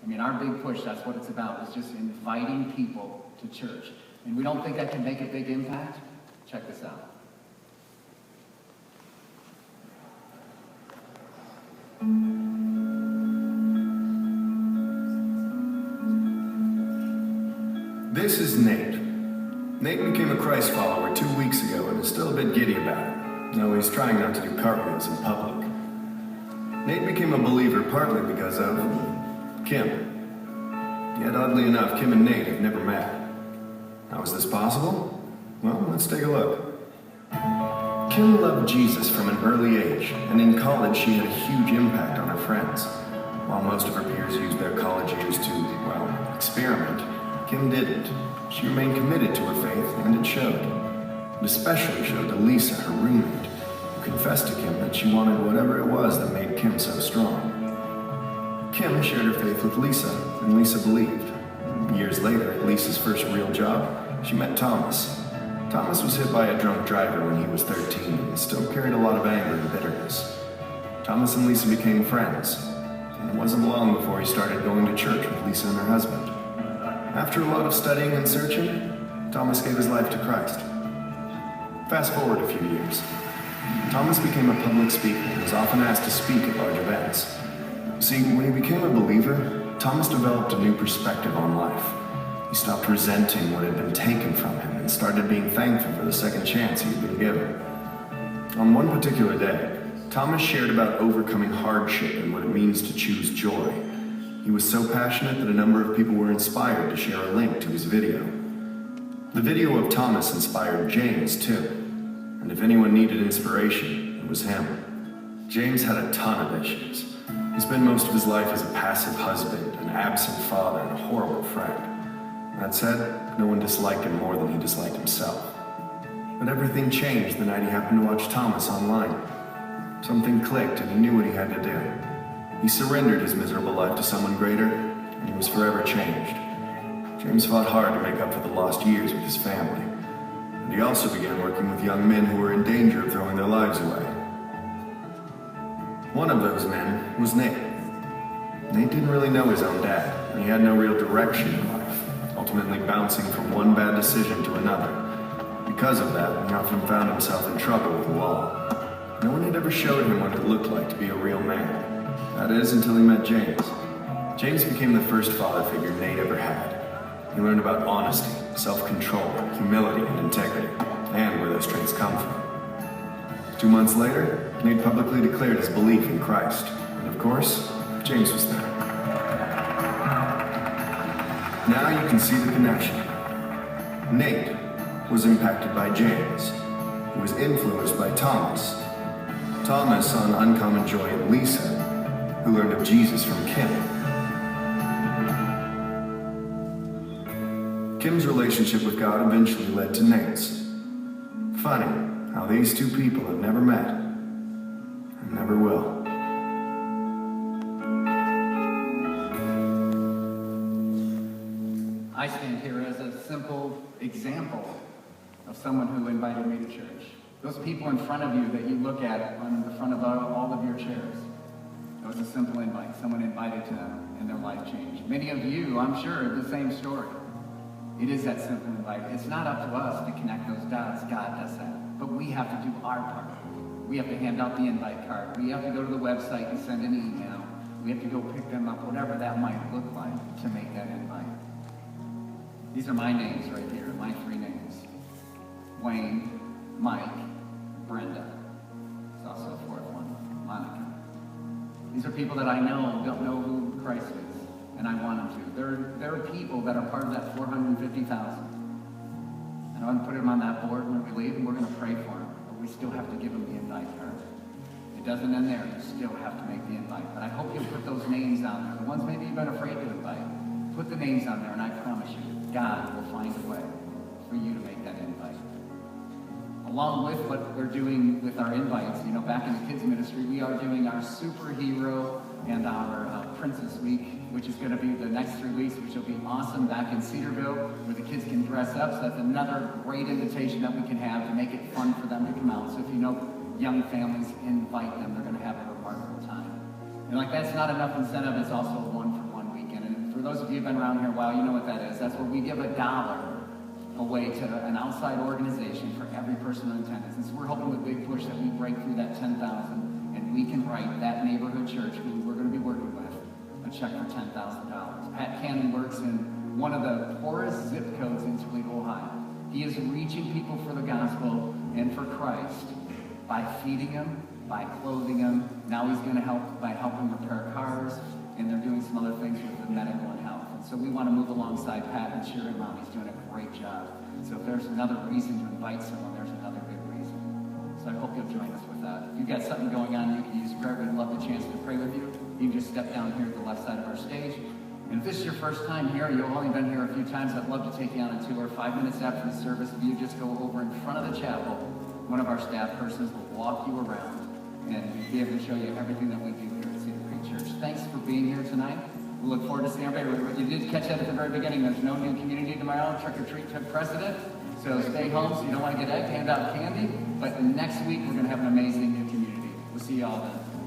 I mean, our big push, that's what it's about, is just inviting people to church. And we don't think that can make a big impact? Check this out. This is Nate. Nate became a Christ follower 2 weeks ago and is still a bit giddy about it, though he's trying not to do cartwheels in public. Nate became a believer partly because of Kim. Yet oddly enough, Kim and Nate have never met. How is this possible? Well, let's take a look. Kim loved Jesus from an early age, and in college she had a huge impact on her friends. While most of her peers used their college years to, well, experiment, Kim didn't. She remained committed to her faith, and it showed. It especially showed to Lisa, her roommate, who confessed to Kim that she wanted whatever it was that made Kim so strong. Kim shared her faith with Lisa, and Lisa believed. Years later, at Lisa's first real job, she met Thomas. Thomas was hit by a drunk driver when he was 13 and still carried a lot of anger and bitterness. Thomas and Lisa became friends, and it wasn't long before he started going to church with Lisa and her husband. After a lot of studying and searching, Thomas gave his life to Christ. Fast forward a few years. Thomas became a public speaker and was often asked to speak at large events. See, when he became a believer, Thomas developed a new perspective on life. He stopped resenting what had been taken from him and started being thankful for the second chance he had been given. On one particular day, Thomas shared about overcoming hardship and what it means to choose joy. He was so passionate that a number of people were inspired to share a link to his video. The video of Thomas inspired James, too. And if anyone needed inspiration, it was him. James had a ton of issues. He spent most of his life as a passive husband, an absent father, and a horrible friend. That said, no one disliked him more than he disliked himself. But everything changed the night he happened to watch Thomas online. Something clicked and he knew what he had to do. He surrendered his miserable life to someone greater, and he was forever changed. James fought hard to make up for the lost years with his family. And he also began working with young men who were in danger of throwing their lives away. One of those men was Nate. Nate didn't really know his own dad, and he had no real direction in life, ultimately bouncing from one bad decision to another. Because of that, he often found himself in trouble with the law. No one had ever showed him what it looked like to be a real man. That is, until he met James. James became the first father figure Nate ever had. He learned about honesty, self-control, humility, and integrity, and where those traits come from. 2 months later, Nate publicly declared his belief in Christ. And of course, James was there. Now you can see the connection. Nate was impacted by James, who was influenced by Thomas. Thomas saw an uncommon joy in Lisa, who learned of Jesus from Kim. Kim's relationship with God eventually led to Nate's. Funny how these two people have never met, and never will. I stand here as a simple example of someone who invited me to church. Those people in front of you that you look at on the front of all of your chairs, it was a simple invite. Someone invited to them and their life changed. Many of you, I'm sure, have the same story. It is that simple invite. It's not up to us to connect those dots. God does that. But we have to do our part. We have to hand out the invite card. We have to go to the website and send an email. We have to go pick them up, whatever that might look like to make that invite. These are my names right here, my 3 names. Wayne, Mike, Brenda. There's also a 4th one, Monica. These are people that I know don't know who Christ is, and I want them to. There are people that are part of that 450,000. And I'm going to put them on that board when we leave, and we're going to pray for them. But we still have to give them the invite card. It doesn't end there. You still have to make the invite. But I hope you'll put those names on there. The ones maybe you've been afraid to invite. Put the names on there, and I promise you, God will find a way for you to make that invite. Along with what we're doing with our invites, back in the kids ministry, we are doing our superhero and our Princess Week, which is going to be the next 3 weeks, which will be awesome back in Cedarville, where the kids can dress up. So that's another great invitation that we can have to make it fun for them to come out. So if you know young families, invite them. They're going to have a remarkable time. And that's not enough incentive. It's also a one-for-one weekend. And of you who've been around here a while, you know what that is. That's where we give $1 away to an outside organization for every person in attendance. And so we're hoping with Big Push that we break through that 10,000 and we can write that neighborhood church who we're going to be working with a check for $10,000. Pat Cannon works in one of the poorest zip codes in Toledo, Ohio. He is reaching people for the gospel and for Christ by feeding them, by clothing them. Now he's going to help by helping repair cars, and they're doing some other things with the medical and health. And so we want to move alongside Pat and cheer him on. He's doing a great job. So if there's another reason to invite someone, there's another good reason. So I hope you'll join us with that. If you've got something going on, you can use prayer. We'd love the chance to pray with you. You can just step down here at the left side of our stage. And if this is your first time here, you've only been here a few times, I'd love to take you on a tour. 5 minutes after the service, if you just go over in front of the chapel, one of our staff persons will walk you around and be able to show you everything that we do here at Cedar Creek Church. Thanks for being here tonight. We look forward to seeing everybody. You did catch that at the very beginning. There's no new community tomorrow. Trick or treat took precedent. So stay home so you don't want to get egged, hand out candy. But next week, we're going to have an amazing new community. We'll see you all then.